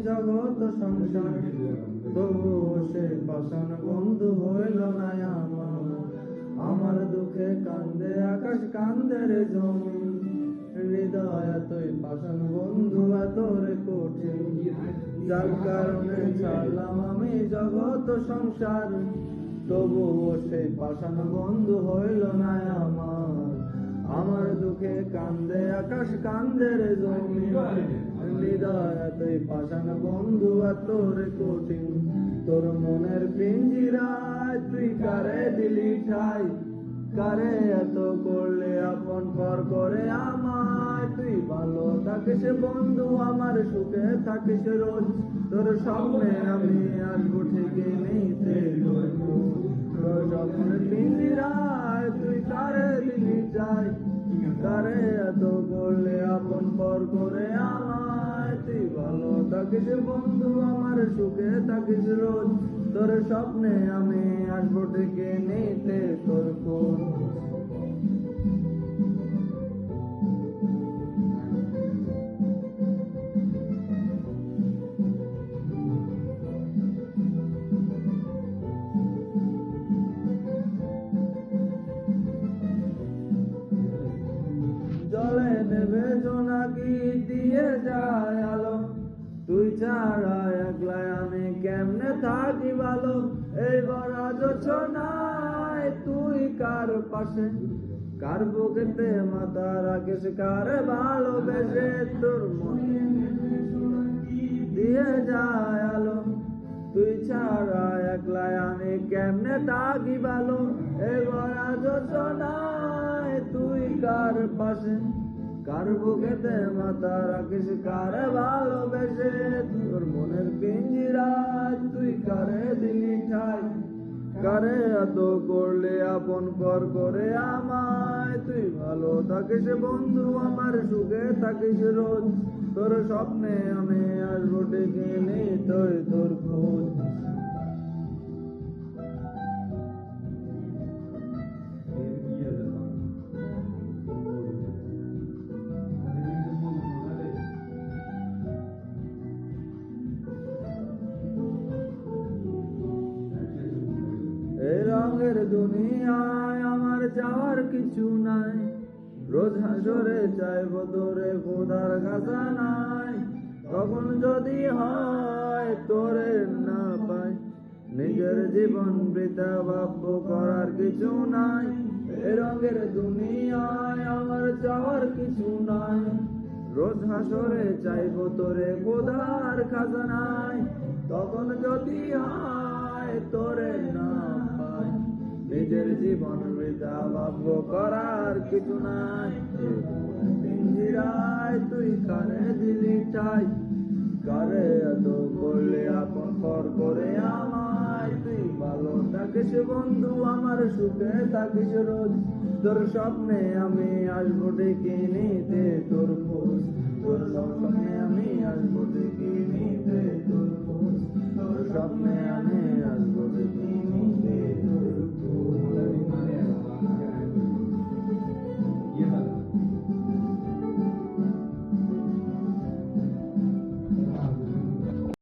জগৎ সংসার, তবুও সে পাষাণ বন্ধু হইল না আমার। আমার দুঃখে কান্দে আকাশ, কান্দে রে জমিন, হৃদয় এতই পাষাণ বন্ধু এত রে কঠিন, যার কারণে ছাড়লাম আমি জগৎ সংসার, তবুও সেই পাষাণ বন্ধু হইল না আমার। আমার দুঃখে কান্দে আকাশ, কান্দে রে জমিন, হৃদয় এতই পাষাণ বন্ধু এত রে কঠিন, তোর মনের পিঞ্জিরায় তুই কারে দিলি ঠাই, কারে এত করলে আপন পর করে আমায়। তুই ভালো থাকিস বন্ধু আমার, সুখে থাকিস রোজ, তোর স্বপ্নে আমি আসবো ঠিকই নিতে তোর স্বপ্নের পিঞ্জিরায় তুই কারে দিলি চাই, কারে এত করলে আপন পর করে আমায়। তুই ভালো থাকিস বন্ধু আমার, সুখে থাকিস রোজ, তোর স্বপ্নে আমি আসবো ডেকে নিতে তোর খোঁজ। জলে দেবে জোনাকি দিয়ে যায় আলো, তুই ছাড়া একলাই আমি কেমনে থাকি ভালো। এই বড় যোছনায় তুই কার পাশে, কার বুকেতে মাথা রাখিস, কার ভালোবেসে তোর মনে দিয়ে যায় আলো, তুই ছাড়া একলাই আমি কেমনে থাকি ভালো। এই বড় যোছনায় তুই কার পাশে, কার বুকেতে মাথা রাখিস, কার ভালোবেসে তোর মনের পিঞ্জিরায় তুই কারে দিলি ঠাই, কারে এত করলে আপন পর করে আমায়। তুই ভালো থাকিস বন্ধু আমার, সুখে থাকিস রোজ, তোর স্বপ্নে আমি আসবো ডেকে নিতে তোর খোঁজ। এই রঙের দুনিয়ায় আমার যাওয়ার কিছু নাই, রোজ হাসরে চাইব তোরে খোদার খাজানায়। তখন যদি হয় তোরে না পাই, নিজের জীবন বৃথা ভাববো করার কিছু নাই। এই রঙের দুনিয়ায় আমার যাওয়ার কিছু নাই, রোজ হাসরে চাইব তোরে খোদার খাজানায়। তখন যদি হয় তোরে না পাই, নিজের জীবন বৃথা ভাববো করার কিছু নাই। পিঞ্জিরায় তুই কারে দিলি ঠাই, কারে এত করলে আপন পর করে আমায়। তুই ভালো থাকিস বন্ধু আমার, সুখে থাকিস রোজ, তোর স্বপ্নে আমি আসবো ডেকে নিতে তোর খোঁজ। তোর স্বপ্নে আমি আসবো ডেকে নিতে তোর খোঁজ, তোর স্বপ্নে